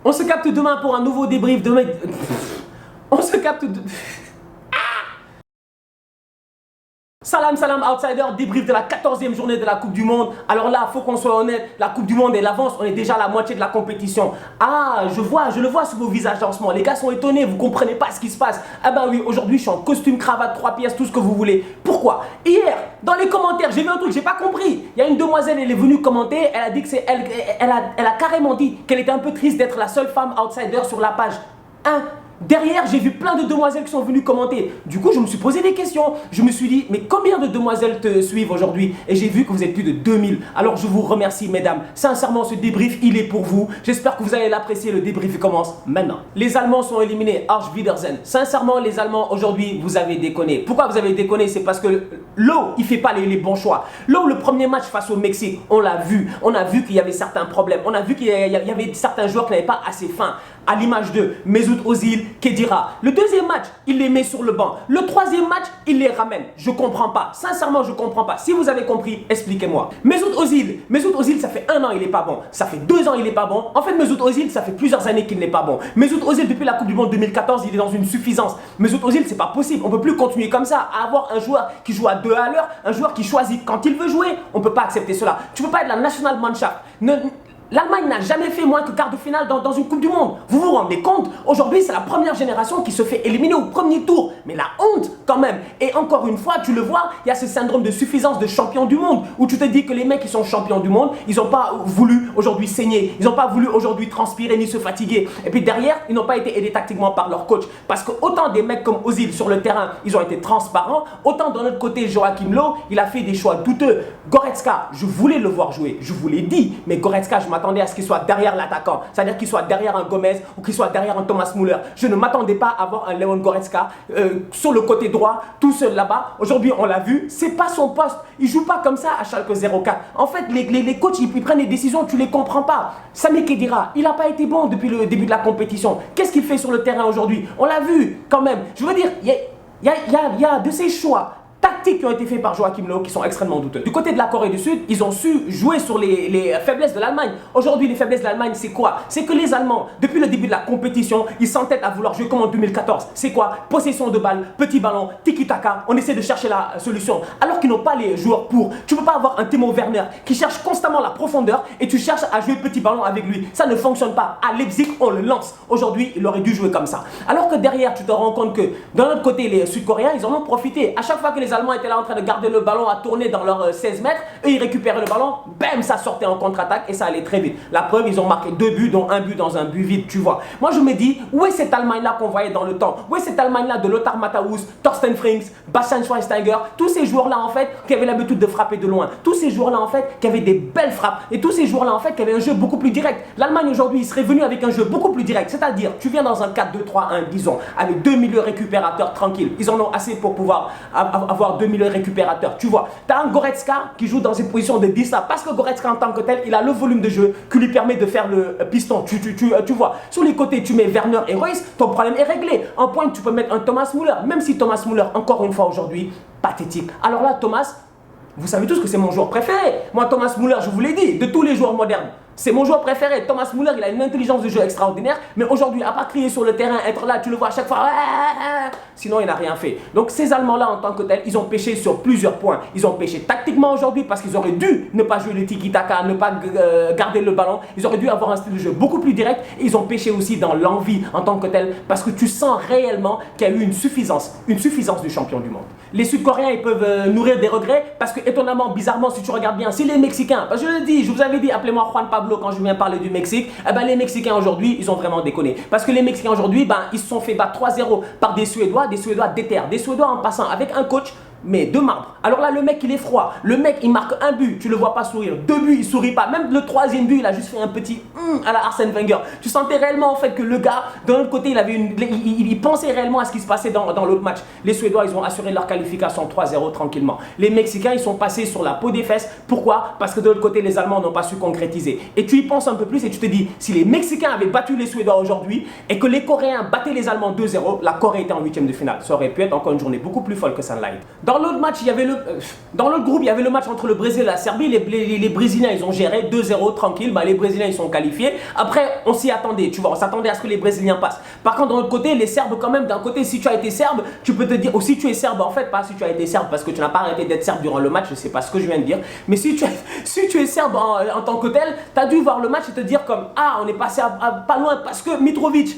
On se capte demain pour un nouveau débrief. Demain, on se capte. Salam, salam, outsider, débrief de la 14e journée de la Coupe du Monde. Alors là, il faut qu'on soit honnête, la Coupe du Monde, elle avance, on est déjà à la moitié de la compétition. Ah, je le vois sur vos visages en ce moment. Les gars sont étonnés, vous ne comprenez pas ce qui se passe. Ah ben oui, aujourd'hui, je suis en costume, cravate, 3 pièces, tout ce que vous voulez. Pourquoi? Hier, dans les commentaires, j'ai vu un truc, j'ai pas compris. Il y a une demoiselle, elle est venue commenter, elle a dit que c'est elle a carrément dit qu'elle était un peu triste d'être la seule femme outsider sur la page. Hein? Derrière, j'ai vu plein de demoiselles qui sont venues commenter. Du coup, je me suis posé des questions. Je me suis dit, mais combien de demoiselles te suivent aujourd'hui? Et j'ai vu que vous êtes plus de 2000. Alors, je vous remercie, mesdames. Sincèrement, ce débrief, il est pour vous. J'espère que vous allez l'apprécier. Le débrief commence maintenant. Les Allemands sont éliminés. Arsch Wiedersehen. Sincèrement, les Allemands, aujourd'hui, vous avez déconné. Pourquoi vous avez déconné? C'est parce que l'eau, il ne fait pas les bons choix. L'eau, le premier match face au Mexique, on l'a vu. On a vu qu'il y avait certains problèmes. On a vu qu'il y avait certains joueurs qui n'avaient pas assez faim. À l'image de Mesut Özil, Khedira. Le deuxième match, il les met sur le banc. Le troisième match, il les ramène. Je comprends pas. Sincèrement, je comprends pas. Si vous avez compris, expliquez-moi. Mesut Özil, ça fait 1 an, il est pas bon. Ça fait 2 ans, il est pas bon. En fait, Mesut Özil, ça fait plusieurs années qu'il n'est pas bon. Mesut Özil, depuis la Coupe du Monde 2014, il est dans une suffisance. Mesut Özil, c'est pas possible. On peut plus continuer comme ça. À avoir un joueur qui joue à 2 à l'heure, un joueur qui choisit quand il veut jouer. On peut pas accepter cela. Tu peux pas être la Nationalmannschaft. L'Allemagne n'a jamais fait moins que quart de finale dans une Coupe du Monde. Vous vous rendez compte? Aujourd'hui, c'est la première génération qui se fait éliminer au premier tour. Mais la honte, quand même. Et encore une fois, tu le vois, il y a ce syndrome de suffisance de champion du monde. Où tu te dis que les mecs qui sont champions du monde, ils n'ont pas voulu aujourd'hui saigner. Ils n'ont pas voulu aujourd'hui transpirer ni se fatiguer. Et puis derrière, ils n'ont pas été aidés tactiquement par leur coach. Parce que autant des mecs comme Özil sur le terrain, ils ont été transparents. Autant d'un autre côté, Joachim Löw, il a fait des choix douteux. Goretzka, je voulais le voir jouer. Je vous l'ai dit. Mais Goretzka, je m'attendais à ce qu'il soit derrière l'attaquant, c'est-à-dire qu'il soit derrière un Gomez ou qu'il soit derrière un Thomas Müller. Je ne m'attendais pas à voir un Leon Goretzka sur le côté droit, tout seul là-bas. Aujourd'hui, on l'a vu, c'est pas son poste. Il joue pas comme ça à Schalke 04. En fait, les coachs, ils prennent des décisions, tu les comprends pas. Sami Khedira, il n'a pas été bon depuis le début de la compétition. Qu'est-ce qu'il fait sur le terrain aujourd'hui? On l'a vu quand même. Je veux dire, il y a de ces choix tactiques qui ont été faits par Joachim Löw qui sont extrêmement douteux. Du côté de la Corée du Sud, ils ont su jouer sur les faiblesses de l'Allemagne. Aujourd'hui, les faiblesses de l'Allemagne, c'est quoi? C'est que les Allemands, depuis le début de la compétition, ils s'entêtent à vouloir jouer comme en 2014. C'est quoi? Possession de balle, petit ballon, tiki-taka, on essaie de chercher la solution. Alors qu'ils n'ont pas les joueurs pour. Tu ne peux pas avoir un Timo Werner qui cherche constamment la profondeur et tu cherches à jouer petit ballon avec lui. Ça ne fonctionne pas. À Leipzig, on le lance. Aujourd'hui, il aurait dû jouer comme ça. Alors que derrière, tu te rends compte que d'un autre côté, les Sud-Coréens, ils en ont profité. À chaque fois que les Allemands étaient là en train de garder le ballon à tourner dans leurs 16 mètres, eux ils récupéraient le ballon, bam, ça sortait en contre-attaque et ça allait très vite. La preuve, ils ont marqué 2 buts, dont un but dans un but vide, tu vois. Moi je me dis, où est cette Allemagne-là qu'on voyait dans le temps? Où est cette Allemagne-là de Lothar Matthäus, Thorsten Frings, Bastian Schweinsteiger, tous ces joueurs-là en fait qui avaient l'habitude de frapper de loin, tous ces joueurs-là en fait qui avaient des belles frappes et tous ces joueurs-là en fait qui avaient un jeu beaucoup plus direct. L'Allemagne aujourd'hui, il serait venu avec un jeu beaucoup plus direct, c'est-à-dire tu viens dans un 4-2-3-1, disons, avec 2 milieux récupérateurs tranquilles. Ils en ont assez pour pouvoir avoir 2 milieux récupérateurs. Tu vois, tu as un Goretzka qui joue dans cette position de 10 là, parce que Goretzka en tant que tel, il a le volume de jeu qui lui permet de faire le piston. Tu vois, sur les côtés, tu mets Werner et Reus, ton problème est réglé. En pointe, tu peux mettre un Thomas Müller, même si Thomas Müller, encore une fois aujourd'hui, pathétique. Alors là, Thomas, vous savez tous que c'est mon joueur préféré. Moi, Thomas Müller, je vous l'ai dit, de tous les joueurs modernes, c'est mon joueur préféré. Thomas Müller, il a une intelligence de jeu extraordinaire. Mais aujourd'hui, à part crier sur le terrain, être là, tu le vois à chaque fois. Sinon, il n'a rien fait. Donc, ces Allemands-là, en tant que tels, ils ont péché sur plusieurs points. Ils ont péché tactiquement aujourd'hui parce qu'ils auraient dû ne pas jouer le tiki-taka, ne pas garder le ballon. Ils auraient dû avoir un style de jeu beaucoup plus direct. Et ils ont péché aussi dans l'envie en tant que tel parce que tu sens réellement qu'il y a eu une suffisance du champion du monde. Les Sud-Coréens, ils peuvent nourrir des regrets parce que, étonnamment, bizarrement, si tu regardes bien, si les Mexicains, parce que je le dis, je vous avais dit, appelez-moi Juan Pablo quand je viens parler du Mexique, eh ben, les Mexicains aujourd'hui, ils ont vraiment déconné. Parce que les Mexicains aujourd'hui, ben, ils se sont fait battre 3-0 par des Suédois déter, des Suédois en passant avec un coach mais de marbre. Alors là, le mec, il est froid. Le mec, il marque un but, tu le vois pas sourire. 2 buts, il sourit pas. Même le 3e but, il a juste fait un petit à la Arsène Wenger. Tu sentais réellement en fait que le gars, d'un autre côté, il pensait réellement à ce qui se passait dans l'autre match. Les Suédois, ils ont assuré leur qualification 3-0 tranquillement. Les Mexicains, ils sont passés sur la peau des fesses. Pourquoi? Parce que de l'autre côté, les Allemands n'ont pas su concrétiser. Et tu y penses un peu plus et tu te dis, si les Mexicains avaient battu les Suédois aujourd'hui et que les Coréens battaient les Allemands 2-0, la Corée était en 8e de finale. Ça aurait pu être encore une journée beaucoup plus folle que Sunlight. Dans l'autre match, il y avait dans l'autre groupe, il y avait le match entre le Brésil et la Serbie. Les Brésiliens, ils ont géré 2-0 tranquille. Bah, les Brésiliens, ils sont qualifiés. Après, on s'y attendait, tu vois. On s'attendait à ce que les Brésiliens passent. Par contre, de l'autre côté, les Serbes, quand même, d'un côté, si tu as été Serbe, tu peux te dire, ou si tu es Serbe, en fait, pas si tu as été Serbe parce que tu n'as pas arrêté d'être Serbe durant le match, je sais pas ce que je viens de dire. Mais si tu es Serbe en tant que tel, tu as dû voir le match et te dire comme, ah, on est passé pas loin parce que Mitrovic,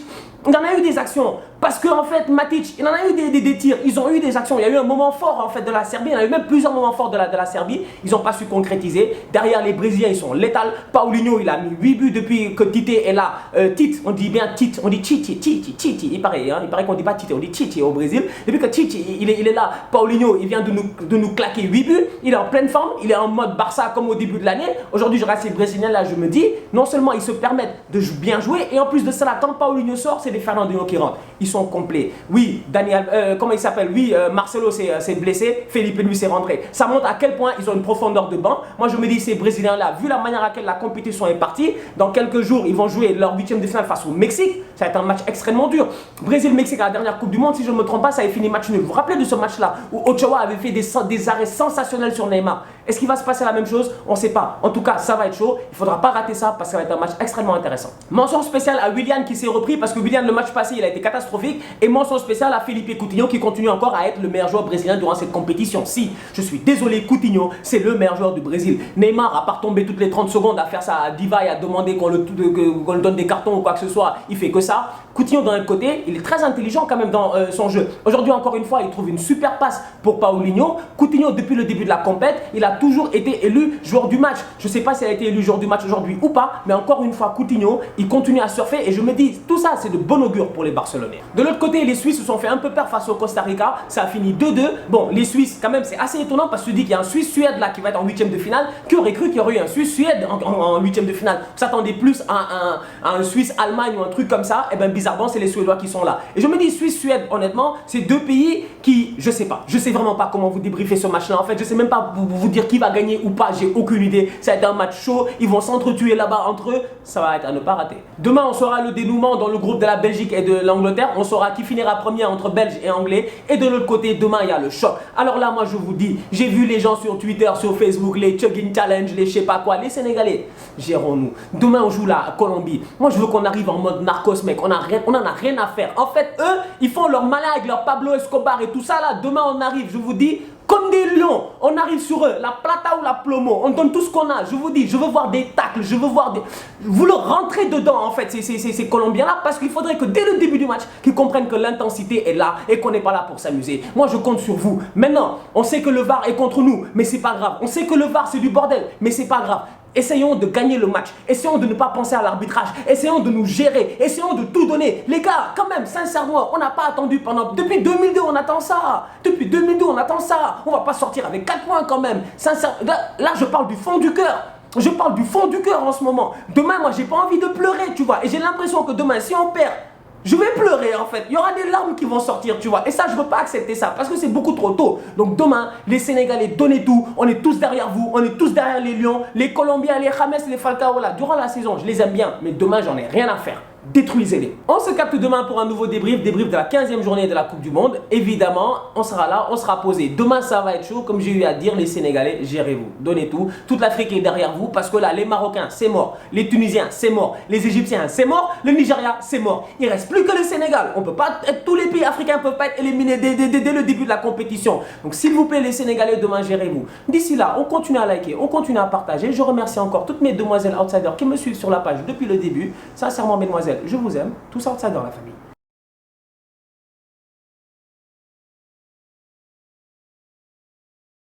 il en a eu des actions. Parce que en fait, Matic, il en a eu des tirs. Ils ont eu des actions. Il y a eu un moment fort en fait de la Serbie. Il y en a eu même plusieurs moments forts de la Serbie. Ils n'ont pas su concrétiser. Derrière, les Brésiliens, ils sont létals. Paulinho, il a mis 8 buts depuis que Tite est là. Tite, on dit bien Tite. On dit Tite. Il paraît qu'on ne dit pas Tite, on dit Tite au Brésil. Depuis que Tite, il est là. Paulinho, il vient de nous claquer 8 buts. Il est en pleine forme. Il est en mode Barça comme au début de l'année. Aujourd'hui, je reste les Brésiliens là, je me dis, non seulement ils se permettent de bien jouer, et en plus de cela, quand Paulinho sort, c'est des Fernandinho qui rentrent. Ils sont complets. Oui, comment il s'appelle? Oui, Marcelo s'est blessé, Felipe lui s'est rentré. Ça montre à quel point ils ont une profondeur de banc. Moi, je me dis, ces Brésiliens-là, vu la manière à laquelle la compétition est partie, dans quelques jours, ils vont jouer leur 8e de finale face au Mexique. Ça va être un match extrêmement dur. Brésil-Mexique à la dernière Coupe du Monde, si je ne me trompe pas, ça avait fini match nul. Vous vous rappelez de ce match-là où Ochoa avait fait des arrêts sensationnels sur Neymar? Est-ce qu'il va se passer la même chose? On ne sait pas. En tout cas, ça va être chaud. Il ne faudra pas rater ça parce que ça va être un match extrêmement intéressant. Mention spéciale à Willian qui s'est repris parce que Willian, le match passé, il a été catastrophique. Et mention spéciale à Felipe Coutinho qui continue encore à être le meilleur joueur brésilien durant cette compétition. Si, je suis désolé, Coutinho, c'est le meilleur joueur du Brésil. Neymar, à part tomber toutes les 30 secondes à faire ça à Diva et à demander qu'on le donne des cartons ou quoi que ce soit, il fait que ça. Coutinho, d'un côté, il est très intelligent quand même dans son jeu. Aujourd'hui, encore une fois, il trouve une super passe pour Paulinho. Coutinho, depuis le début de la compète, il a toujours été élu joueur du match. Je ne sais pas s'il a été élu joueur du match aujourd'hui ou pas, mais encore une fois, Coutinho, il continue à surfer et je me dis, tout ça, c'est de bon augure pour les Barcelonais. De l'autre côté, les Suisses se sont fait un peu peur face au Costa Rica. Ça a fini 2-2. Bon, les Suisses, quand même, c'est assez étonnant parce que tu dis qu'il y a un Suisse-Suède là qui va être en 8e de finale. Qui aurait cru qu'il y aurait eu un Suisse-Suède en 8e de finale? Vous s'attendez plus à un Suisse-Allemagne ou un truc comme ça? Et bien, bizarrement, c'est les Suédois qui sont là. Et je me dis, Suisse-Suède, honnêtement, c'est deux pays qui, je sais pas. Je sais vraiment pas comment vous débriefer ce match-là. En fait, je sais même pas vous dire qui va gagner ou pas. J'ai aucune idée. Ça va être un match chaud. Ils vont s'entretuer là-bas entre eux. Ça va être à ne pas rater. Demain, on saura le dénouement dans le groupe de la Belgique et de l'Angleterre. On saura qui finira premier entre Belges et Anglais. Et de l'autre côté, demain, il y a le choc. Alors là, moi, je vous dis, j'ai vu les gens sur Twitter, sur Facebook, les Chugging Challenge, les je sais pas quoi, les Sénégalais. Gérons-nous. Demain, on joue la Colombie. Moi, je veux qu'on arrive en mode narcos, mec. On en a rien à faire. En fait, eux, ils font leur malin avec leur Pablo Escobar et tout ça là. Demain, on arrive, je vous dis, comme des lions, on arrive sur eux, la plata ou la plomo, on donne tout ce qu'on a. Je vous dis, je veux voir des tacles, je veux voir des... Vous leur rentrez dedans en fait, ces Colombiens-là, parce qu'il faudrait que dès le début du match, qu'ils comprennent que l'intensité est là et qu'on n'est pas là pour s'amuser. Moi, je compte sur vous. Maintenant, on sait que le VAR est contre nous, mais c'est pas grave. On sait que le VAR, c'est du bordel, mais c'est pas grave. Essayons de gagner le match, essayons de ne pas penser à l'arbitrage, essayons de nous gérer, essayons de tout donner. Les gars, quand même, sincèrement, on n'a pas attendu pendant... Depuis 2002, on attend ça. Depuis 2002, on attend ça. On va pas sortir avec 4 points quand même. Sincèrement, là, je parle du fond du cœur. Je parle du fond du cœur en ce moment. Demain, moi, j'ai pas envie de pleurer, tu vois. Et j'ai l'impression que demain, si on perd, je vais pleurer en fait, il y aura des larmes qui vont sortir, tu vois. Et ça, je veux pas accepter ça parce que c'est beaucoup trop tôt. Donc demain, les Sénégalais, donnez tout. On est tous derrière vous, on est tous derrière les Lions. Les Colombiens, les James, les Falcao, là. Durant la saison, je les aime bien. Mais demain, j'en ai rien à faire. Détruisez-les. On se capte demain pour un nouveau débrief de la 15e journée de la Coupe du Monde. Évidemment, on sera là, on sera posé. Demain, ça va être chaud. Comme j'ai eu à dire, les Sénégalais, gérez-vous. Donnez tout. Toute l'Afrique est derrière vous parce que là, les Marocains, c'est mort. Les Tunisiens, c'est mort. Les Égyptiens, c'est mort. Le Nigeria, c'est mort. Il reste plus que le Sénégal. On peut pas être, tous les pays africains ne peuvent pas être éliminés dès le début de la compétition. Donc, s'il vous plaît, les Sénégalais, demain, gérez-vous. D'ici là, on continue à liker, on continue à partager. Je remercie encore toutes mes demoiselles outsiders qui me suivent sur la page depuis le début. Sincèrement, mesdemoiselles, je vous aime. Tous outsiders, la famille.